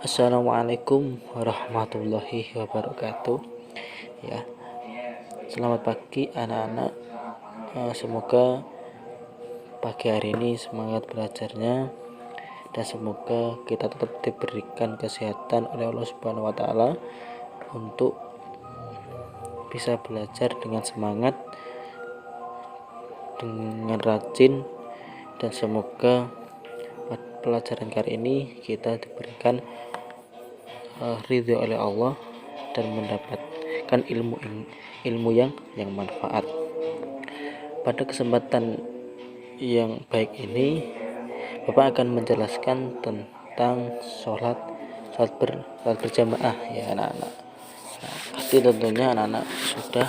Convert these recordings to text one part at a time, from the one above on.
Assalamualaikum warahmatullahi wabarakatuh. Ya, selamat pagi anak-anak. Semoga pagi hari ini semangat belajarnya dan semoga kita tetap diberikan kesehatan oleh Allah Subhanahu wa taala untuk bisa belajar dengan semangat, dengan rajin, dan semoga pelajaran kali ini kita diberikan ridho oleh Allah dan mendapatkan ilmu yang manfaat. Pada kesempatan yang baik ini, Bapak akan menjelaskan tentang sholat berjamaah ya anak-anak. Pasti tentunya anak-anak sudah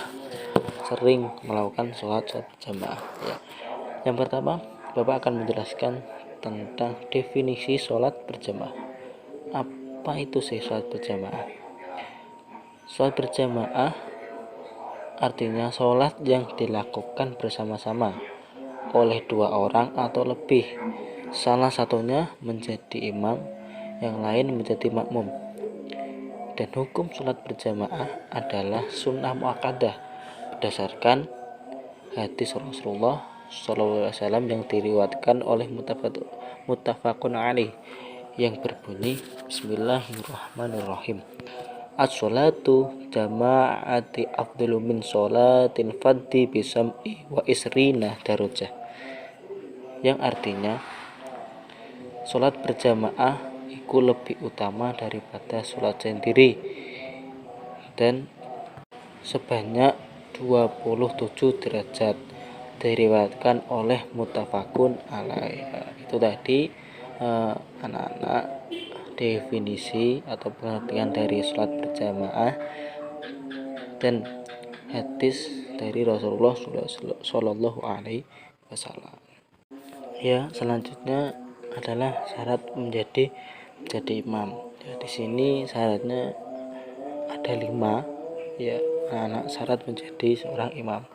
sering melakukan sholat berjamaah ya. Yang pertama, Bapak akan menjelaskan tentang definisi sholat berjamaah. Apa itu sih sholat berjamaah? Sholat berjamaah artinya sholat yang dilakukan bersama-sama oleh dua orang atau lebih, salah satunya menjadi imam, yang lain menjadi makmum. Dan hukum sholat berjamaah adalah sunnah muakkadah berdasarkan hadis Rasulullah SAW yang diriwayatkan oleh muttafaqun alaih yang berbunyi Bismillahirrahmanirrahim. As-sholatu jama'ati afdalu min sholatil fadhi bisam'i wa isrina darajah, yang artinya sholat berjamaah itu lebih utama daripada sholat sendiri dan sebanyak 27 derajat, diriwayatkan oleh muttafaqun alaih. Itu tadi anak-anak definisi atau pengertian dari sholat berjamaah dan hadis dari Rasulullah Shallallahu Alaihi Wasallam. Ya, selanjutnya adalah syarat menjadi imam. Ya, di sini syaratnya ada 5 ya anak syarat menjadi seorang imam.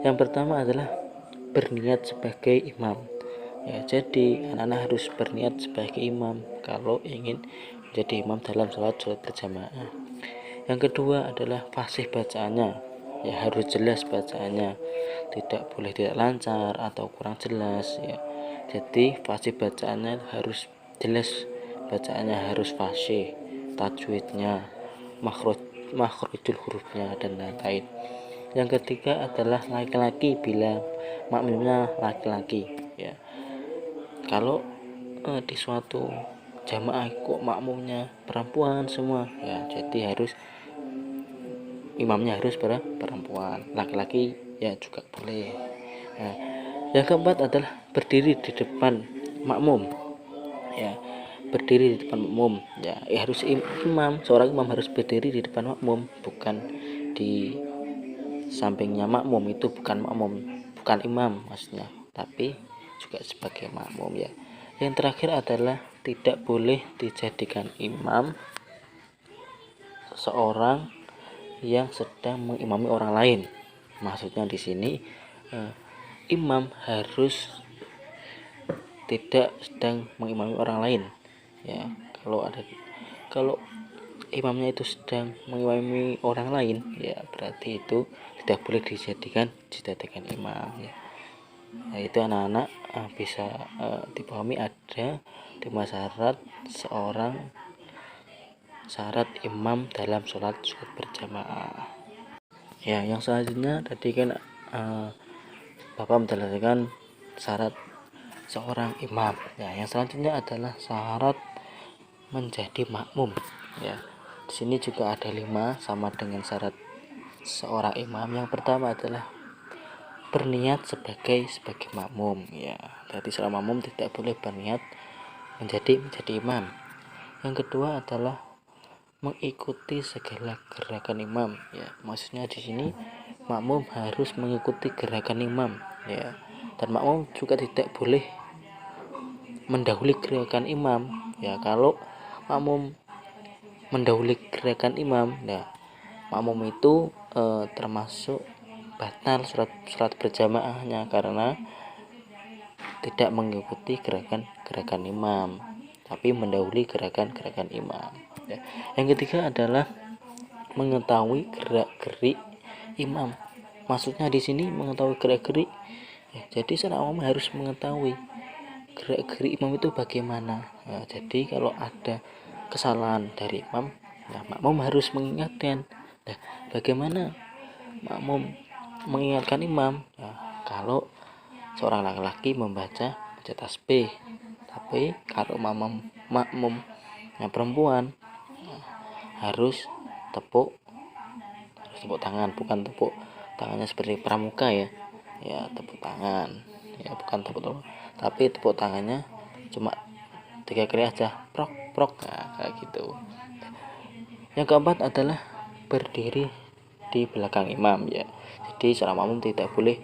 Yang pertama adalah berniat sebagai imam. Ya, jadi anak-anak harus berniat sebagai imam kalau ingin menjadi imam dalam sholat berjamaah. Yang kedua adalah fasih bacaannya, ya harus jelas bacaannya, tidak boleh tidak lancar atau kurang jelas ya. Jadi fasih bacaannya harus jelas, bacaannya harus fasih, tajwidnya, makhrajul hurufnya dan lain-lain. Yang ketiga adalah laki-laki bila makmumnya laki-laki ya. Kalau di suatu jamaah kok makmumnya perempuan semua ya, jadi harus imamnya harus perempuan, laki-laki ya juga boleh. Nah, yang keempat adalah berdiri di depan makmum ya, berdiri di depan makmum ya, harus seorang imam harus berdiri di depan makmum, bukan di sampingnya makmum. Itu bukan imam maksudnya, tapi juga sebagai makmum ya. Yang terakhir adalah tidak boleh dijadikan imam seorang yang sedang mengimami orang lain. Maksudnya di sini imam harus tidak sedang mengimami orang lain ya. Kalau imamnya itu sedang mengimami orang lain ya, berarti itu tidak boleh dijadikan imam ya. Nah, itu anak-anak bisa dipahami ada 5 syarat imam dalam sholat berjamaah ya. Yang selanjutnya tadi kan Bapak menjelaskan syarat seorang imam ya. Yang selanjutnya adalah syarat menjadi makmum ya. Di sini juga ada 5 sama dengan syarat seorang imam. Yang pertama adalah berniat sebagai makmum ya. Jadi seorang makmum tidak boleh berniat menjadi imam. Yang kedua adalah mengikuti segala gerakan imam ya. Maksudnya di sini makmum harus mengikuti gerakan imam ya. Dan makmum juga tidak boleh mendahului gerakan imam ya. Kalau makmum mendahului gerakan imam nah, makmum itu termasuk batal sholat berjamaahnya karena tidak mengikuti gerakan imam. tapi mendahului gerakan-gerakan imam. Ya. Yang ketiga adalah mengetahui gerak-gerik imam. Maksudnya di sini mengetahui gerak-gerik. Ya, jadi seorang makmum harus mengetahui gerak-gerik imam itu bagaimana. Ya, jadi kalau ada kesalahan dari imam, ya makmum harus mengingatkan. Nah, bagaimana makmum mengingatkan imam? Ya, kalau seorang laki-laki membaca tasbih, tapi kalau makmum yang perempuan harus tepuk tangan, bukan tepuk tangannya seperti pramuka ya tepuk tangan ya, bukan tapi tepuk tangannya cuma 3 kali aja, prok prok, nah, kayak gitu. Yang keempat adalah berdiri di belakang imam ya. Jadi seorang makmum tidak boleh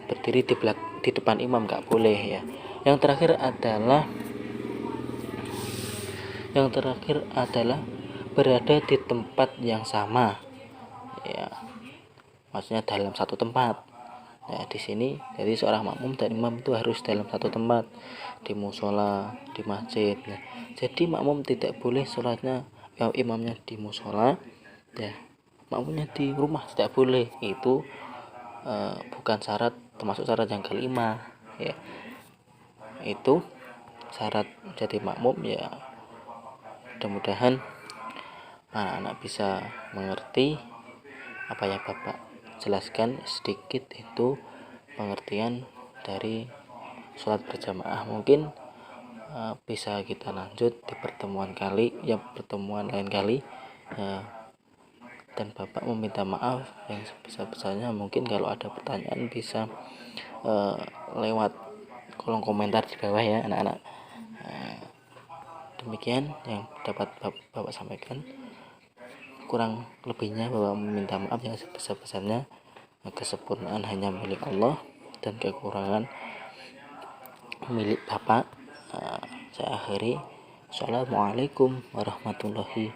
berdiri di depan imam, nggak boleh ya. Yang terakhir adalah berada di tempat yang sama ya, maksudnya dalam satu tempat. Nah, di sini jadi seorang makmum dan imam itu harus dalam satu tempat, di musola, di masjid. Nah, jadi makmum tidak boleh sholatnya imamnya di musola ya, makmumnya di rumah, tidak boleh. Itu bukan syarat, termasuk syarat yang kelima ya. Itu syarat jadi makmum ya. Mudah-mudahan anak-anak bisa mengerti apa yang Bapak jelaskan sedikit, itu pengertian dari sholat berjamaah. Mungkin bisa kita lanjut di pertemuan lain kali dan Bapak meminta maaf yang sebesar-besarnya. Mungkin kalau ada pertanyaan bisa lewat kolom komentar di bawah ya anak-anak. Demikian yang dapat Bapak sampaikan. Kurang lebihnya Bapak meminta maaf yang sebesar-besarnya. Kesempurnaan hanya milik Allah dan kekurangan milik Bapak. Saya akhiri. Assalamualaikum warahmatullahi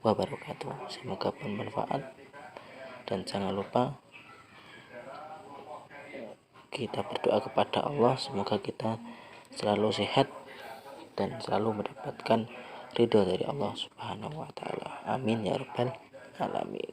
wabarakatuh. Semoga bermanfaat dan jangan lupa kita berdoa kepada Allah, semoga kita selalu sehat dan selalu mendapatkan ridho dari Allah Subhanahu wa taala. Amin ya rabbal alamin.